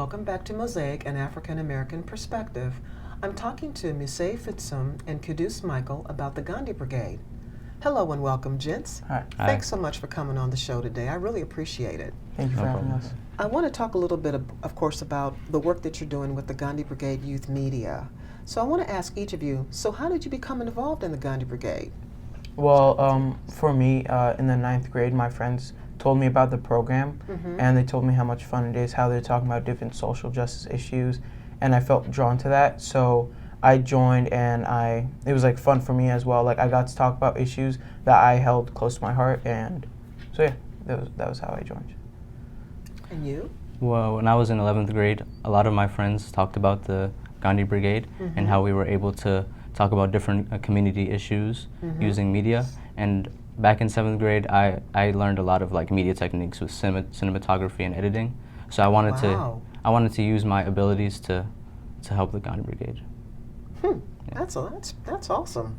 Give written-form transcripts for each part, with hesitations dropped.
welcome back to Mosaic, an African American Perspective. I'm talking to Mussie and Kidus Michael about the Gandhi Brigade. Hello and welcome, gents. Hi. Thanks so much for coming on the show today. I really appreciate it. Thank you for having us. I want to talk a little bit, of course, about the work that you're doing with the Gandhi Brigade Youth Media. So I want to ask each of you, so how did you become involved in the Gandhi Brigade? Well, for me, in the 9th grade, my friends told me about the program, and they told me how much fun it is, how they're talking about different social justice issues, and I felt drawn to that. So I joined, and it was like fun for me as well. Like I got to talk about issues that I held close to my heart, and so yeah, that was how I joined. And you? Well, when I was in 11th grade, a lot of my friends talked about the Gandhi Brigade and how we were able to talk about different community issues using media. And back in 7th grade, I learned a lot of like media techniques with cinematography and editing. So I wanted to use my abilities to help the Gandhi Brigade. Yeah. That's awesome.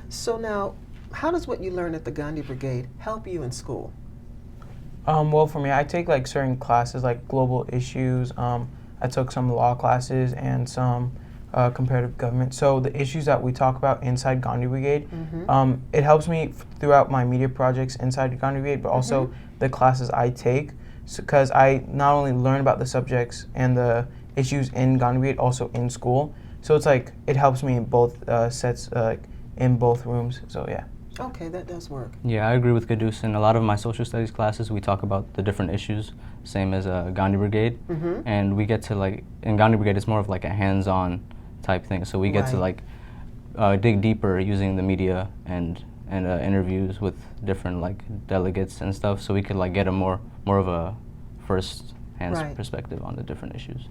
So now, how does what you learn at the Gandhi Brigade help you in school? Well, for me, I take like certain classes like global issues. I took some law classes and some comparative government. So the issues that we talk about inside Gandhi Brigade, it helps me throughout my media projects inside Gandhi Brigade, but also the classes I take, because I not only learn about the subjects and the issues in Gandhi Brigade, also in school. So it's like it helps me in both sets, in both rooms. So yeah. Okay, that does work. Yeah, I agree with Kidus. In a lot of my social studies classes, we talk about the different issues, same as Gandhi Brigade, and we get to like in Gandhi Brigade, it's more of like a hands-on type thing. So we get to like dig deeper using the media and interviews with different like delegates and stuff. So we could like get a more of a first-hand perspective on the different issues.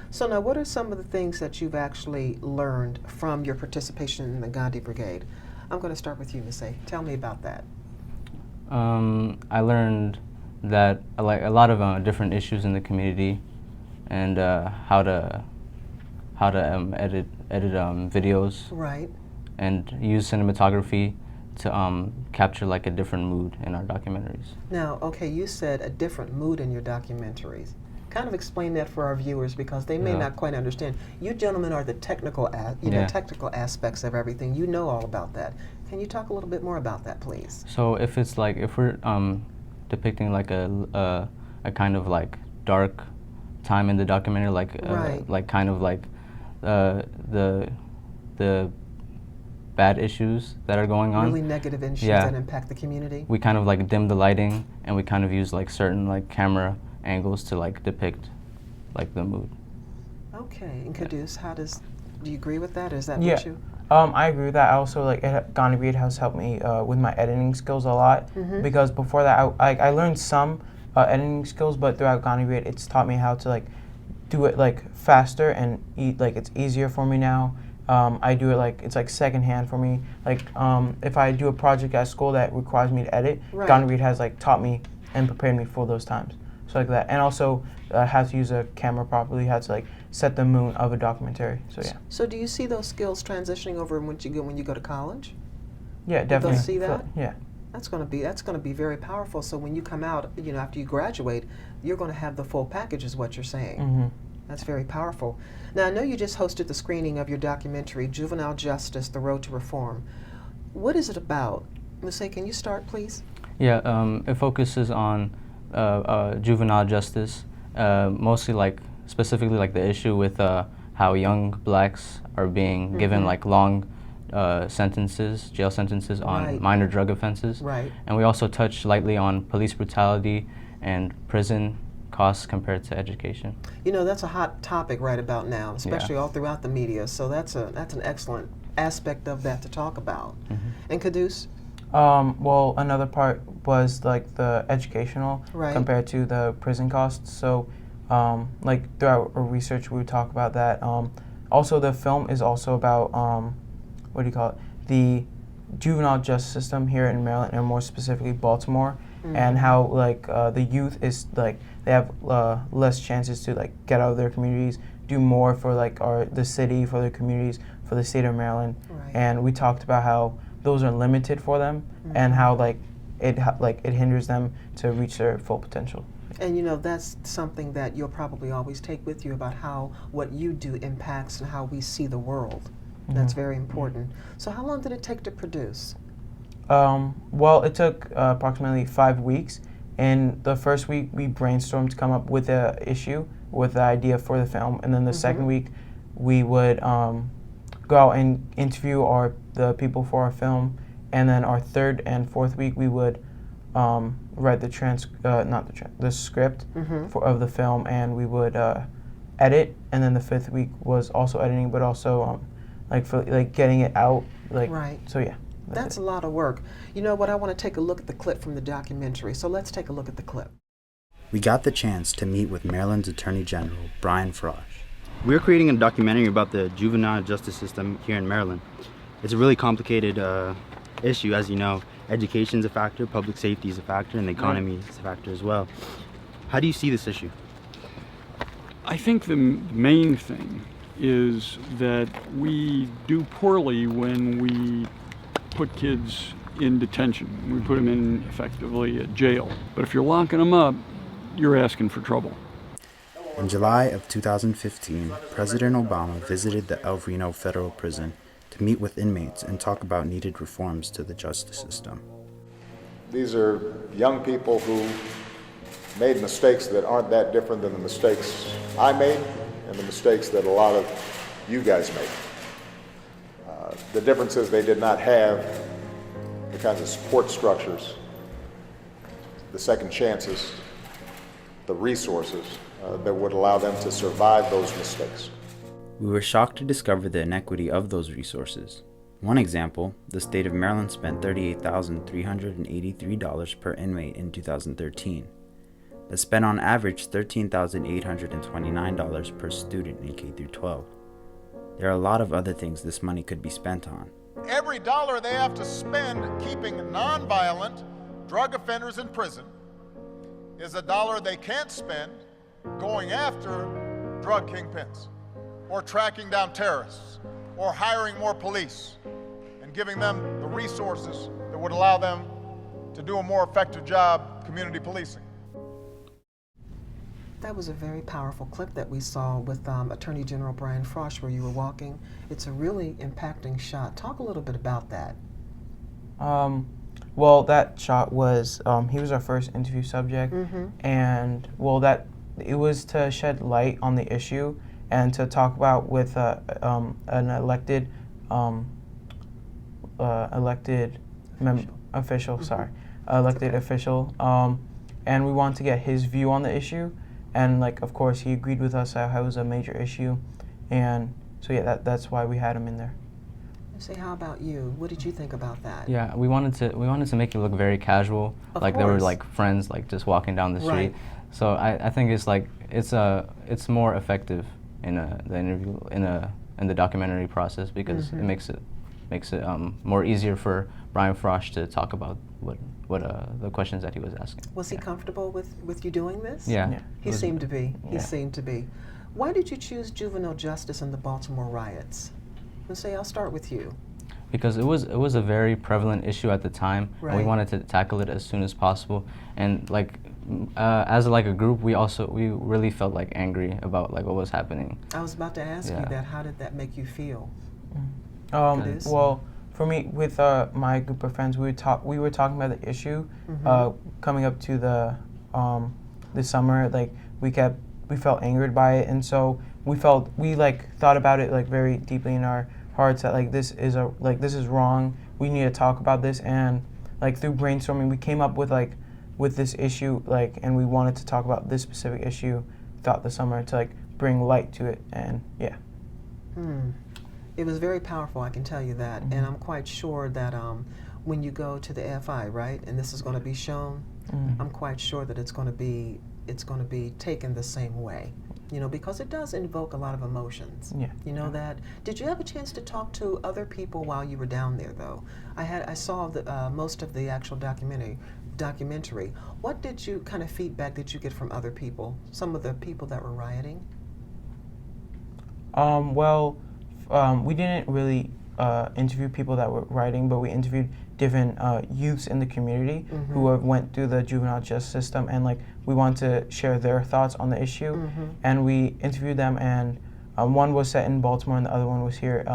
So now, what are some of the things that you've actually learned from your participation in the Gandhi Brigade? I'm going to start with you, Mussie. Tell me about that. I learned that like a lot of different issues in the community, and how to edit videos, and use cinematography to capture like a different mood in our documentaries. Now, okay, you said a different mood in your documentaries. Kind of explain that for our viewers, because they may not quite understand. You gentlemen are the technical, technical aspects of everything. You know all about that. Can you talk a little bit more about that, please? So if it's like if we're depicting like a kind of like dark time in the documentary, like kind of like the bad issues that are going on. Really negative issues that impact the community. We kind of like dim the lighting, and we kind of use like certain like camera angles to like depict like the mood. Okay, and Kidus, do you agree with that? Or is that what you? I agree with that. I also like Gandhi Brigade has helped me with my editing skills a lot, because before that I learned some editing skills, but throughout Gandhi Brigade it's taught me how to like do it like faster and it's easier for me now. I do it like it's like secondhand for me. Like if I do a project at school that requires me to edit, Gandhi Brigade has like taught me and prepared me for those times. So like that, and also how to use a camera properly, how to like set the mood of a documentary. So yeah. So do you see those skills transitioning over when you go to college? Yeah, definitely. You'll see that? Yeah. That's going to be very powerful. So when you come out, after you graduate, you're going to have the full package, is what you're saying. That's very powerful. Now, I know you just hosted the screening of your documentary, Juvenile Justice: The Road to Reform. What is it about? Mussie, can you start, please? Yeah, it focuses on juvenile justice, mostly like specifically like the issue with how young blacks are being given like long jail sentences on minor drug offenses. And we also touch lightly on police brutality and prison costs compared to education. That's a hot topic right about now, especially all throughout the media. So that's an excellent aspect of that to talk about. And Kidus? Well, another part was like the educational compared to the prison costs. So, like throughout our research, we would talk about that. Also, the film is also about the juvenile justice system here in Maryland, and more specifically Baltimore, and how like the youth is like they have less chances to like get out of their communities, do more for like the city, for their communities, for the state of Maryland, and we talked about how those are limited for them, and how like it hinders them to reach their full potential. And you know, that's something that you'll probably always take with you about how what you do impacts and how we see the world. That's very important. So how long did it take to produce? Well, it took approximately 5 weeks. And the first week we brainstormed to come up with the issue, with the idea for the film. And then the second week we would go out and interview the people for our film. And then our third and fourth week we would write the script of the film, and we would edit. And then the fifth week was also editing, but also getting it out. Right. So yeah. That's a lot of work. You know what? I want to take a look at the clip from the documentary. So let's take a look at the clip. We got the chance to meet with Maryland's Attorney General, Brian Frosh. We're creating a documentary about the juvenile justice system here in Maryland. It's a really complicated issue, as you know. Education's a factor, public safety is a factor, and the economy is a factor as well. How do you see this issue? I think the main thing is that we do poorly when we put kids in detention. We put them in, effectively, a jail. But if you're locking them up, you're asking for trouble. In July of 2015, President Obama visited the El Reno Federal Prison to meet with inmates and talk about needed reforms to the justice system. These are young people who made mistakes that aren't that different than the mistakes I made and the mistakes that a lot of you guys made. The difference is they did not have the kinds of support structures, the second chances, the resources that would allow them to survive those mistakes. We were shocked to discover the inequity of those resources. One example, the state of Maryland spent $38,383 per inmate in 2013, but spent on average $13,829 per student in K-12. There are a lot of other things this money could be spent on. Every dollar they have to spend keeping nonviolent drug offenders in prison is a dollar they can't spend going after drug kingpins, or tracking down terrorists, or hiring more police, and giving them the resources that would allow them to do a more effective job community policing. That was a very powerful clip that we saw with Attorney General Brian Frosh, where you were walking. It's a really impacting shot. Talk a little bit about that. Well, that shot was, he was our first interview subject, and it was to shed light on the issue and to talk about with an elected official, and we wanted to get his view on the issue, and of course he agreed with us how it was a major issue, and so yeah, that's why we had him in there. Say, how about you? What did you think about that? Yeah, we wanted to make it look very casual, Of they were course. like friends, just walking down the street. Right. So I think it's more effective in the interview in the documentary process, because it makes it more easier for Brian Frosh to talk about what the questions that he was asking. Was he comfortable with you doing this? Yeah. He seemed to be. He Yeah. seemed to be. Why did you choose juvenile justice in the Baltimore riots? Let's say I'll start with you. Because it was a very prevalent issue at the time, and we Right. wanted to tackle it as soon as possible. And as a group, we really felt angry about what was happening. I was about to ask you Yeah. that. How did that make you feel? Kidus? Well, for me, with my group of friends, we were talking about the issue coming up to the summer. We felt angered by it, and so we thought about it very deeply in our hearts that this is wrong. We need to talk about this, and through brainstorming, we came up with this issue, and we wanted to talk about this specific issue throughout the summer to bring light to it, and yeah. It was very powerful, I can tell you that, and I'm quite sure that when you go to the AFI, right, and this is going to be shown, I'm quite sure that it's going to be taken the same way, because it does invoke a lot of emotions. Yeah. You know that. Did you have a chance to talk to other people while you were down there, though? I saw most of the actual documentary. What kind of feedback did you get from other people? Some of the people that were rioting. We didn't really interview people that were writing, but we interviewed different youths in the community who went through the juvenile justice system, and like we want to share their thoughts on the issue. And we interviewed them, and one was set in Baltimore, and the other one was here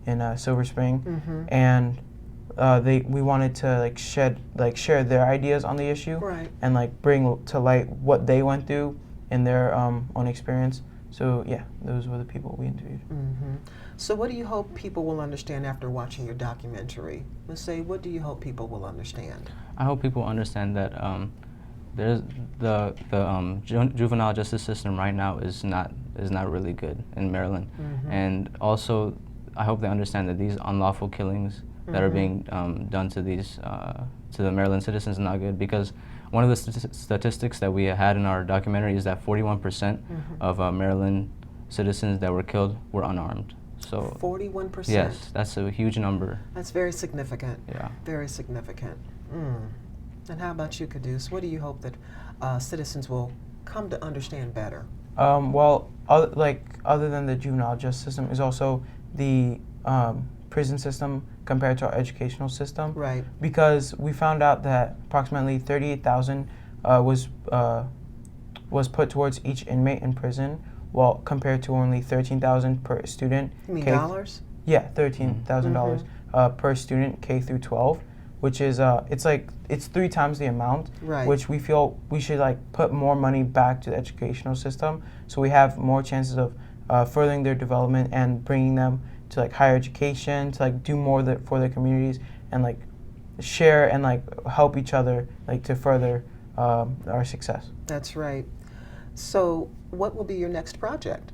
in Silver Spring, and we wanted to share their ideas on the issue, Right. and like bring to light what they went through in their own experience. So yeah, those were the people we interviewed. So what do you hope people will understand after watching your documentary? Let's say, what do you hope people will understand? I hope people understand that there's the juvenile justice system right now is not really good in Maryland, and also I hope they understand that these unlawful killings that are being done to these to the Maryland citizens is not good, because one of the statistics that we had in our documentary is that 41% of Maryland citizens that were killed were unarmed. So 41%. yes, that's a huge number. That's very significant. Yeah. Very significant. And how about you, Kidus? What do you hope that citizens will come to understand better? Well, other than the juvenile justice system is also the prison system compared to our educational system. Right. Because we found out that approximately 38,000 was put towards each inmate in prison, while compared to only 13,000 per student. You mean dollars? Yeah, $13,000 per student K through 12, which is it's 3 times the amount. Right. Which we feel we should put more money back to the educational system, so we have more chances of furthering their development and bringing them to higher education, to do more for their communities, and share and help each other to further our success. That's right. So what will be your next project?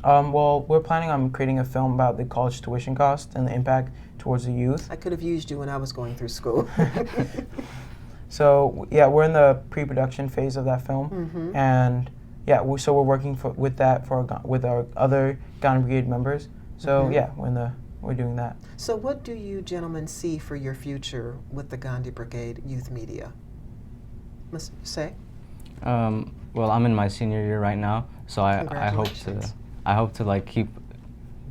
Well, we're planning on creating a film about the college tuition cost and the impact towards the youth. I could have used you when I was going through school. So yeah, we're in the pre-production phase of that film, and yeah, so we're working with our other Gandhi Brigade members. So yeah, we're doing that. So what do you gentlemen see for your future with the Gandhi Brigade Youth Media? Must say? Well, I'm in my senior year right now, so I hope to keep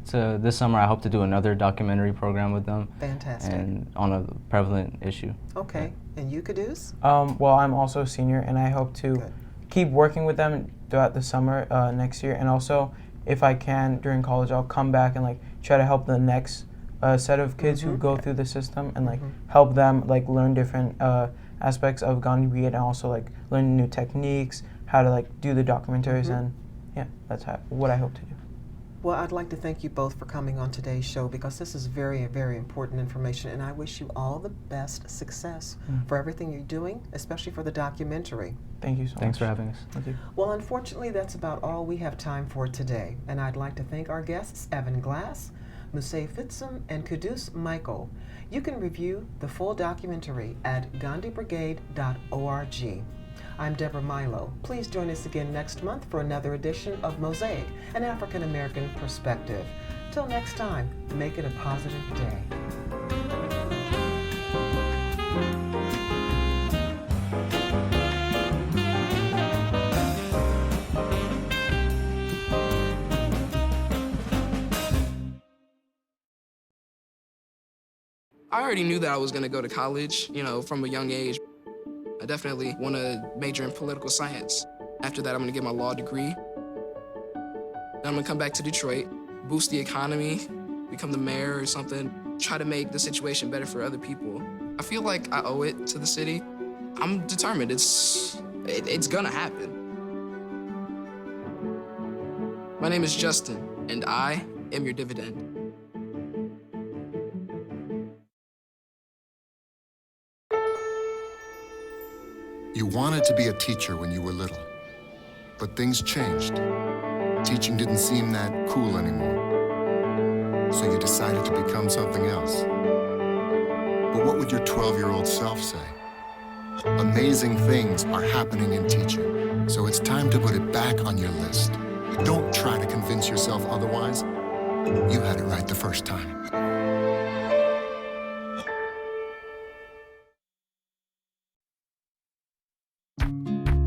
to this summer. I hope to do another documentary program with them. Fantastic. And on a prevalent issue. Okay. And you, Kidus? Well, I'm also a senior, and I hope to keep working with them throughout the summer next year, and also if I can during college, I'll come back and try to help the next set of kids who go through the system, and help them learn different aspects of Gandhi Brigade, and also learn new techniques, how to do the documentaries, and yeah, that's what I hope to do. Well, I'd like to thank you both for coming on today's show, because this is very, very important information, and I wish you all the best success for everything you're doing, especially for the documentary. Thank you so much. Thanks for having us. Thank you. Well, unfortunately, that's about all we have time for today, and I'd like to thank our guests, Evan Glass, Mussie Fitsum, and Kidus Michael. You can review the full documentary at gandhibrigade.org. I'm Deborah Milo. Please join us again next month for another edition of Mosaic, an African American perspective. Till next time, make it a positive day. I already knew that I was going to go to college, from a young age. I definitely want to major in political science. After that, I'm going to get my law degree. Then I'm going to come back to Detroit, boost the economy, become the mayor or something, try to make the situation better for other people. I feel like I owe it to the city. I'm determined. It's going to happen. My name is Justin, and I am your dividend. You wanted to be a teacher when you were little, but things changed. Teaching didn't seem that cool anymore, so you decided to become something else. But what would your 12-year-old self say? Amazing things are happening in teaching, so it's time to put it back on your list. Don't try to convince yourself otherwise. You had it right the first time.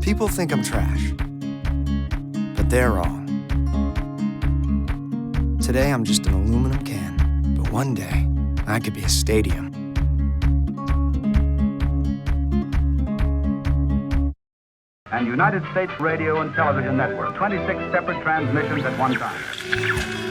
People think I'm trash, but they're wrong. Today I'm just an aluminum can, but One day, I could be a stadium. And United States Radio and Television Network, 26 separate transmissions at one time.